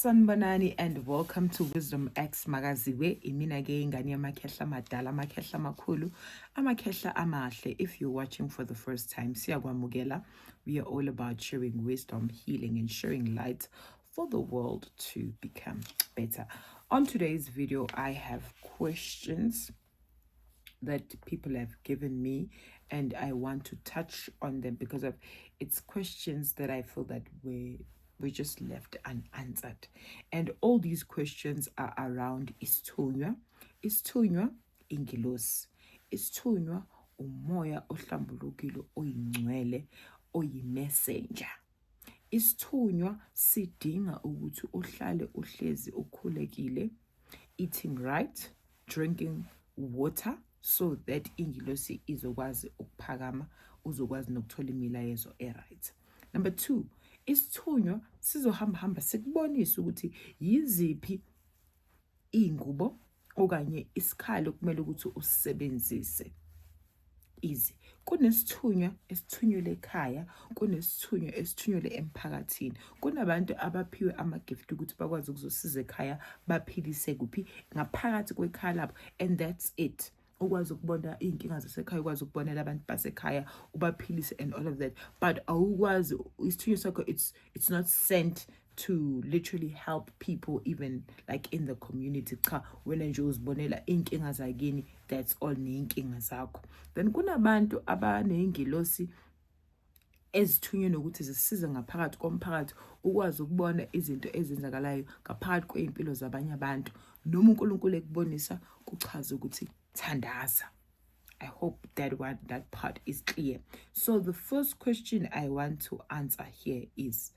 Sanbanani and welcome to Wisdom X Magaziwe. Imina ke ingane yamakhehla madala, amakhehla makhulu, amakhehla amahle. If you're watching for the first time, siyakwamukela. We are all about sharing wisdom, healing, and sharing light for the world to become better. On today's video, I have questions that people have given me, and I want to touch on them because of it's questions that I feel that we just left unanswered. And all these questions are around isithunywa, ingilosi, isithunywa umoya ohlambulukile oyingcwele oyi-messenger. Isithunywa sidinga ukuthi uhlale uhlezi ukhulekile, eating right, drinking water, so that ingilosi izokwazi ukuphakama, uzokwazi nokuthola imilayezo right. Number 2, isithunywa sizohamba sikubonisa ukuthi yiziphi ingubo okanye isikhali okumele ukuthi usebenzise. Easy. Kunesithunywa esithunyelwe ekhaya, kunesithunywa esithunyelwe emphakathini. Kunabantu abaphiwe ama-gift ukuthi bakwazi ukuzosiza ekhaya, baphilise kuphi ngaphakathi kwekhaya lapho, and that's it. Ukwazi ukubona iy'nkinga zasekhaya, ukwazi ukubonela abantu basekhaya, ubaphilise and all of that. But awukwazi isithunywa sakho, it's not sent to literally help people even like in the community. Cha, wena nje uzibonela inkinga zakini, that's all neyinkinga zakho. Then kunabantu abaneyingilosi ezithunywe nokuthi zisize ngaphakathi komphakathi ukwazi ukubona izinto ezenzakalayo ngaphakathi kwey'mpilo zabanye abantu, noma uNkulunkulu ekubonisa kuchaza ukuthi thandaza. I hope that part is clear. So the first question I want to answer here is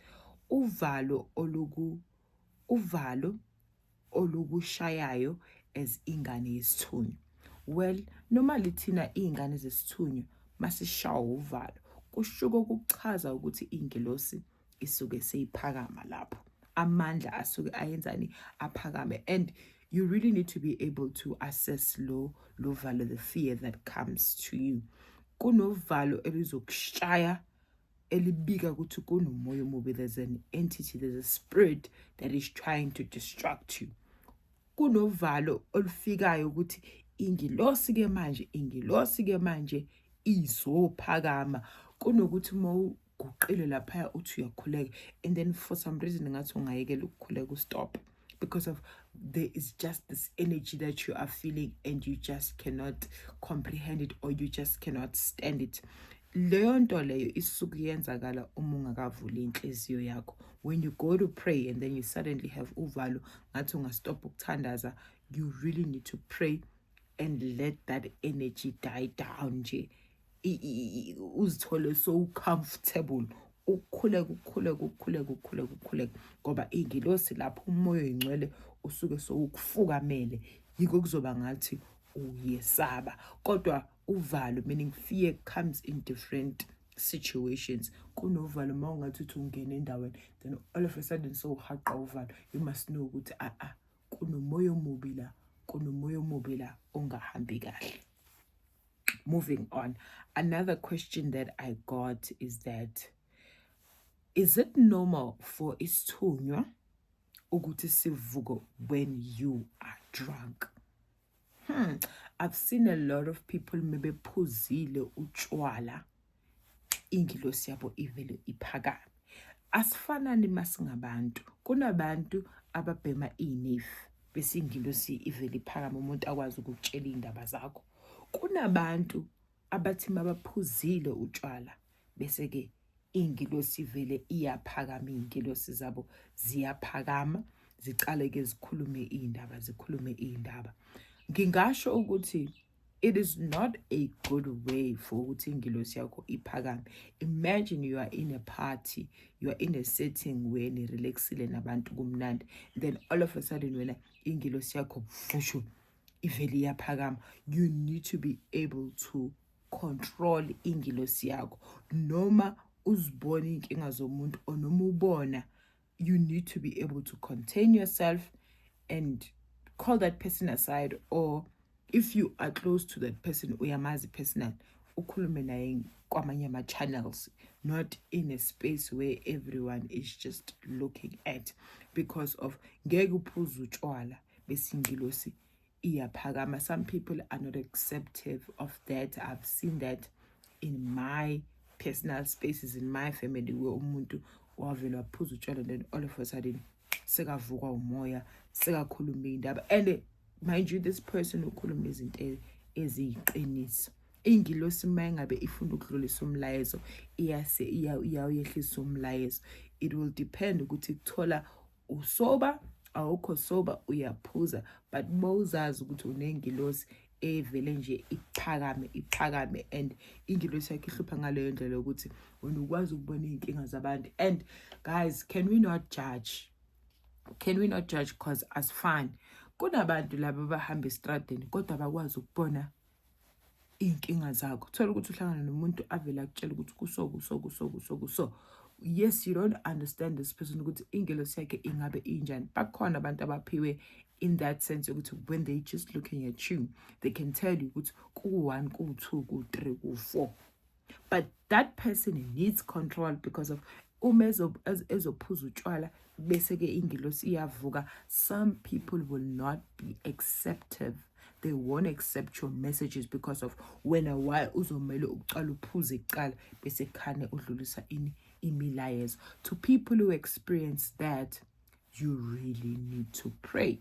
uvalo olukushayayo as ingane yesithunywa. Well, normally thina iy'ngane zesithunywa masishawa uvalo kushuko kuchaza ukuthi ingilosi isuke seyiphakama lapho, amandla asuke ayenzani aphakame. And you really need to be able to assess lo valo, the fear that comes to you. Kunovalo elizokushaya elibika ukuthi kunomoya omubi, there's an entity, there's a spirit that is trying to distract you. Kunovalo olufikayo ukuthi ingilosi ke manje izophakama, kunokuthi mawuguqile lapha uthi uyakhuleka and then for some reason ngathi ungayekela ukukhuleka, stop, because of there is just this energy that you are feeling and you just cannot comprehend it, or you just cannot stand it. Leyo nto leyo isuke yenzakala uma ungakavuli inhliziyo yakho. When you go to pray and then you suddenly have uvalo ngathi ungastop ukuthandaza, you really need to pray and let that energy die down nje. Uzithole so comfortable, ukhuleke ngoba ingilosi lapho umoya oyingcwele usuke so ukufukamele, yiko kuzoba ngathi uyesaba. Kodwa uvalo, meaning fear, comes in different situations. Kunovalo mawungathi uthi ungena endaweni, then all of a sudden so uhaqa uvalo, you must know ukuthi kunomoya omubi la ongahambi kahle. Moving on, another question that I got is that, is it normal for isithunywa ukuthi sivuke when you are drunk? I've seen a lot of people maybe phuzile utshwala ingilosi yabo ivele iphakame. Asifanani masingabantu, kunabantu ababhema inefu bese ingilosi ivele iphakame, umuntu akwazi ukutshela indaba zakho. Kunabantu abathi mabaphuzile utshwala bese ke ingilosi ivele iyaphakama, ingilosi zabo ziyaphakama, zicale ke zikhulume iy'ndaba. Ngingasho ukuthi it is not a good way for ukuthi ingilosi yakho iphakame. Imagine you are in a party, you are in a setting where nirelaxile nabantu kumnandi, then all of a sudden wena ingilosi yakho fushu ivele iyaphakama. You need to be able to control ingilosi yakho, noma uzibona inkinga zomuntu or noma ubona, you need to be able to contain yourself and call that person aside, or if you are close to that person uyamazi personal, ukhulume naye kwamanye ama-channels, not in a space where everyone is just looking at, because of ngeke uphuze utshwala bese ingilosi iyaphakama. Some people are not acceptive of that. I've seen that in my personal spaces, in my family, where umuntu wavela waphuza utshwala and then all of a sudden sekavuka umoya, sekakhuluma indaba. And mind you, this person ukhuluma izinto eziyiqiniso. Ingilosi mangabe ifuna ukudlulisa umlayezo iyawuyehlisa umlayezo. It will depend ukuthi kuthola usoba awukho soba uyaphuza, but mawuzazi ukuthi unengilosi evele nje iphakame and ingilosi yakhe ihlupha ngaleyo ndlela ukuthi wena ukwazi ukubona iy'nkinga zabantu. And guys, can we not judge because as fun kunabantu laba abahamba estradeni kodwa bakwazi ukubona iy'nkinga zakho. Thola ukuthi uhlangana nomuntu avela akutshela ukuthi so yes, you don't understand this person ukuthi ingilosi yakhe ingabe injani. Bakhona abantu abaphiwe in that sense ukuthi when they just looking at you, they can tell you ukuthi ku-1, ku-2, ku-3, ku-4. But that person needs control because of ezophuza utshwala bese ke ingilosi iyavuka. Some people will not be acceptive. They won't accept your messages because of wena why uzomele uqala uphuze kuqala bese khane udlulisa imilayezo. To people who experience that, you really need to pray.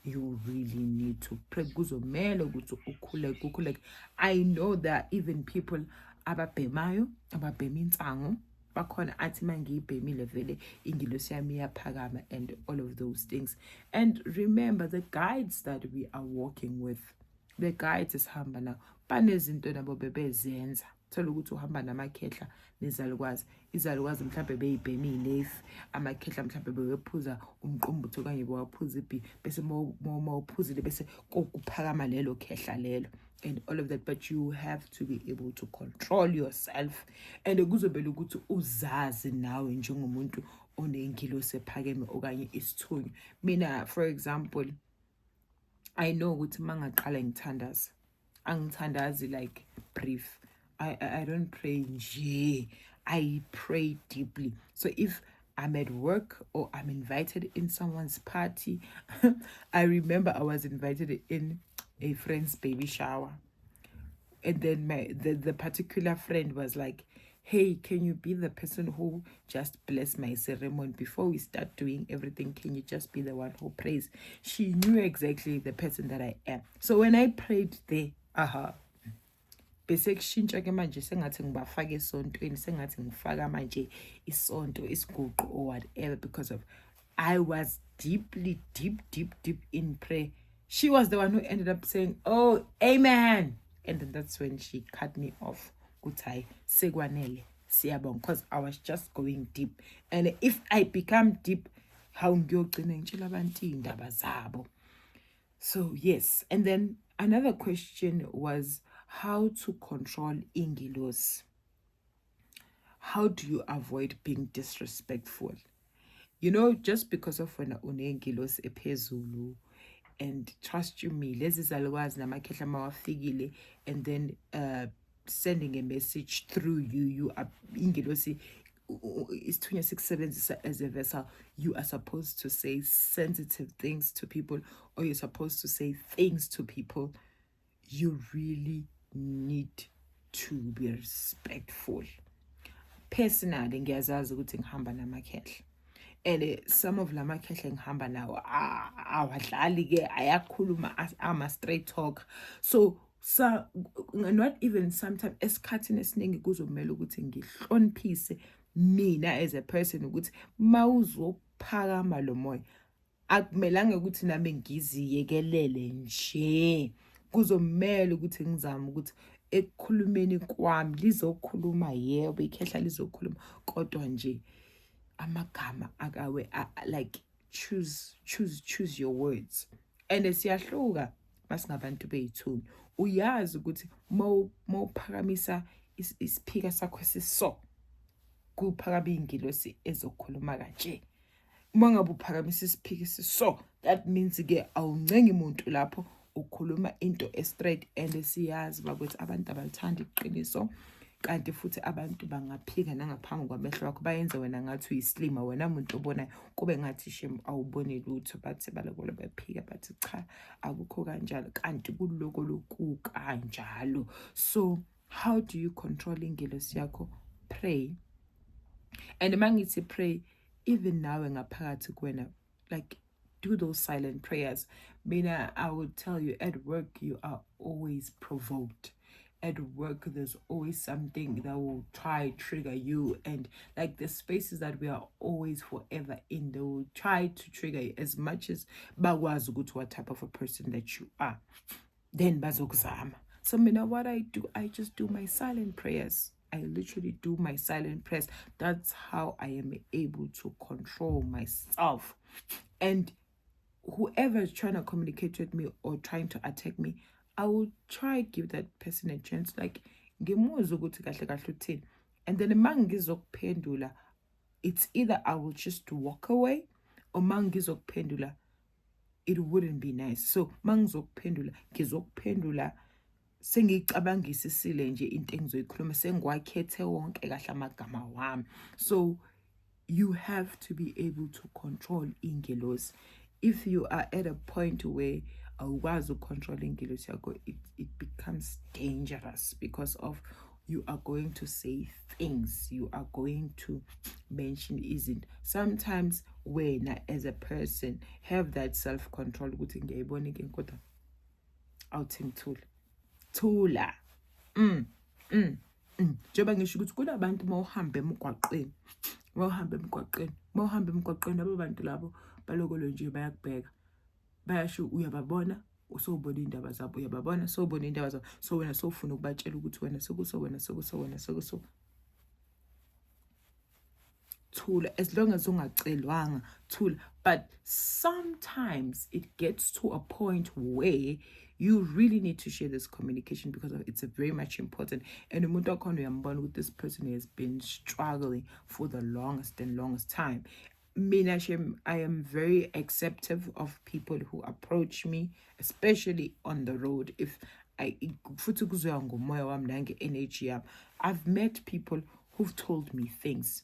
You really need to pray. Kuzomele ukuthi ukhuleke. I know that even people ababhemayo, ababhema insango, bakhona athi mangiyibhemile vele ingilosi yami iyaphakama and all of those things. And remember, the guides that we are working with, the guides esihamba nawo banezinto nabo bebezenza. Thola ukuthi uhamba namakhehla nezalukwazi, izalukwazi mhlawumbe beyibhema inefu, amakhehla mhlawumbe bewephuza umqombothi okanye bewaphuza ibhi, bese mawuphuzile bese kokuphakama lelo khehla lelo and all of that. But you have to be able to control yourself, and kuzobela ukuthi uzazi nawe njengomuntu onengilosi ephakeme okanye isithunywa. Mina for example, I know ukuthi mangaqala ngithandaza, angithandazi like brief. I don't pray nje, I pray deeply. So if I'm at work or I'm invited in someone's party, I remember I was invited in a friend's baby shower, and then the particular friend was like, hey, can you be the person who just bless my ceremony before we start doing everything? Can you just be the one who prays? She knew exactly the person that I am. So when I prayed there, bese kushintsha ke manje sengathi ngibafaka esontweni, sengathi ngifaka manje isonto, isiguqo or whatever, because of I was deep in prayer. She was the one who ended up saying, oh, amen. And then that's when she cut me off. Kutai sekwanele siyabonga, because I was just going deep. And if I become deep, how ngiyogcina ngitshela abantu indaba zabo. So yes. And then another question was how to control ingilosi. How do you avoid being disrespectful? You know, just because of when unengilosi ephezulu, and trust you me, lezi zalukwazi namakhehla mawafikile, and then sending a message through you are ingilosi isithunywa sikusebenzisa as a vessel. You are supposed to say sensitive things to people, or you're supposed to say things to people. You really need to be respectful. Personally, ngiyazazi ukuthi ngihamba namakhehla, and some of lamakhehla ngihamba nawo awadlali ke, ayakhuluma, ama straight talk. So not even sometimes esikhathini esiningi kuzomela ukuthi ngihloniphise mina as a person ukuthi mawuzophakama lo moya akumelanga ukuthi nami ngiziyekelele nje. Kuzomela ukuthi ngizame ukuthi ekukhulumeni kwami lizokhuluma, yebo ikhehla lizokhuluma, kodwa nje amagama akawe like choose your words. And siyahluka masingabantu beyithunywa. Uyazi ukuthi mawuphakamisa isiphika sakho siso kuphakama ingilosi ezokhuluma kanje. Uma ngabe uphakamisa isiphika siso, that means ke awuncengi umuntu lapho, ukhuluma into straight and siyazi bakuthi abantu abalithanda iqiniso kanti futhi abantu bangaphika nangaphambi kwamehlo wakho bayenze wena ngathi uyislima wena umuntu obonayo kube ngathi shem awuboni lutho bathi balokole bephika bathi cha akukho kanjalo kanti kuloko lokukanjalo. So how do you control ingelosi yakho? Pray. And mangithi pray, even nawe ngaphakathi kuwena, like do those silent prayers. Mina, I would tell you, at work you are always provoked. At work there's always something that will try trigger you, and like the spaces that we are always forever in, they will try to trigger you as much as bagwazi ukuthi what type of a person that you are, then bazokuzama. So mina, what I do, I just do my silent prayers. I literally do my silent prayers. That's how I am able to control myself. And whoever is trying to communicate with me or trying to attack me, I will try give that person a chance. Like, and then pendula, it's either I will just walk away or pendula, it wouldn't be nice. So pendula, pendula. Sengicabangisiisile nje into engizoyikhuluma sengiwakhethe wonke kahle amagama wami. So you have to be able to control ingelosi. If you are at a point where awukwazi ucontrol ingelosi yakho, it becomes dangerous because of you are going to say things, you are going to mention isn't. Sometimes when as a person have that self-control ukuthi ngiyayibona inkinga kodwa awuthi ngithule thula. Njengoba ngisho ukuthi kunabantu mawuhamba emgwaqeni labo bantu labo balokolo nje bayakubheka bayasho uyababona usubona indaba zabo uyababona sobona indaba zabo so wena sofuna ukubatshela ukuthi wena sekuso thula, as long as ungacelwanga thula. But sometimes it gets to a point where you really need to share this communication because it's very much important. And with this person has been struggling for the longest time. I am very acceptive of people who approach me, especially on the road. If I've met people who've told me things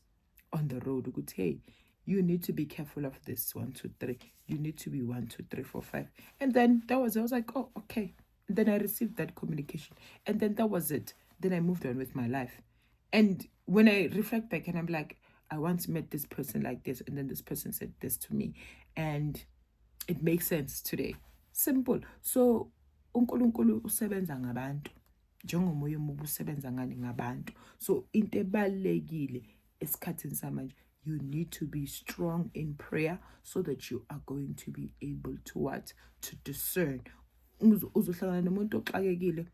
on the road. Hey, you need to be careful of this 1, 2, 3. You need to be 1, 2, 3, 4, 5. And then I was like, oh, okay. And then I received that communication. And then that was it. Then I moved on with my life. And when I reflect back and I'm like, I once met this person like this, and then this person said this to me. And it makes sense today. Simple. So, uNkulunkulu usebenza ngabantu. Njengomoya omubi usebenza ngani ngabantu. So, into ebalekile esikhathini samanje, you need to be strong in prayer so that you are going to be able to what? To discern. Uzohlangana nomuntu oxakekile,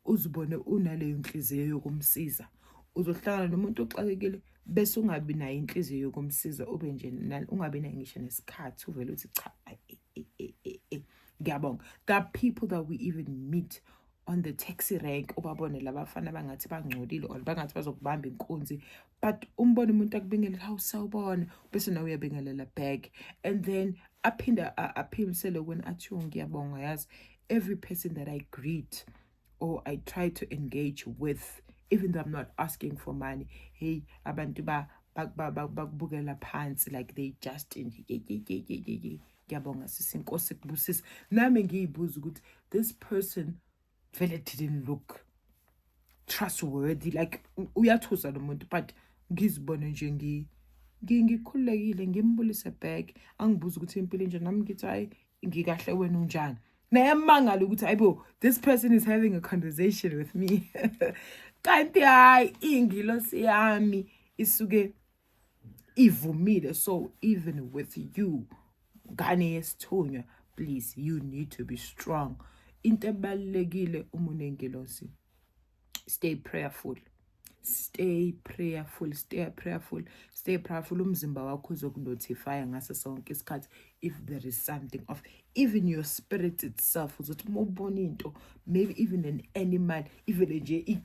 uzibone unaleyo inhliziyo yokumsiza. Uzohlangana nomuntu oxakekile bese ungabi nayo inhliziyo yokumsiza, ube nje ungabi nayo ngisho nesikhathi uvela uthi cha ngiyabonga. There are people that we even meet on the taxi rank, ubabone labafana bangathi bangcolile or bangathi bazokubamba inkunzi, but umbone umuntu akubingelela hawu sawubona bese nawe uyabingelela back. And then aphinda aphimisele when athi ngiyabonga. Yazi, every person that I greet or I try to engage with, even though I'm not asking for money, hey, abantu bakubukela phansi, like they just ngiyabonga sisi inkosi kubusisa. Nami ngiyibuza ukuthi this person vele didn't look trustworthy, like uyathusa lo muntu, but ngizibone nje ngikhululekile ngimbulise back, angibuza ukuthi impilo nje, nami ngithi hayi ngikahle wena unjani. Nayamangala ukuthi ayibo, this person is having a conversation with me. Kanti hayi ingilosi yami isuke ivumile. So even with you ngane yesithunywa, please, you need to be strong. Into ebalekile uma unengilosi, stay prayerful. Stay prayerful. Umzimba wakho uzokunotify ngaso sonke isikhathi if there is something of, even your spirit itself uzothi mawubona into, maybe even an animal, even nje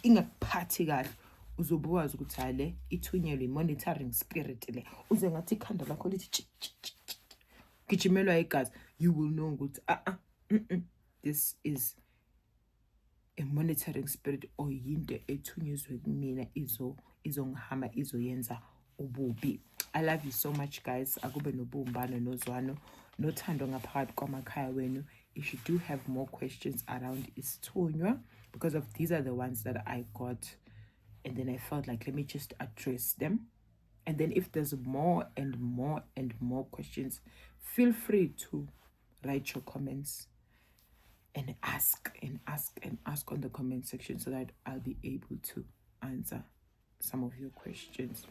ingakuphathi kahle, uzobuwazi ukuthi hale ithunyelwe monitoring spirit le, uze ngathi ikhanda lakho lithi gijimelwa igazi, you will know ukuthi this is a monitoring spirit or yinto ethunyezwe kumina izongihama izoyenza ububi. I love you so much, guys. Akube nobumbano nozwano nothando ngaphakathi kwamakhaya wenu. If you do have more questions around isithunywa, because of these are the ones that I got, and then I felt like let me just address them. And then if there's more and more and more questions, feel free to write your comments and ask on the comment section so that I'll be able to answer some of your questions.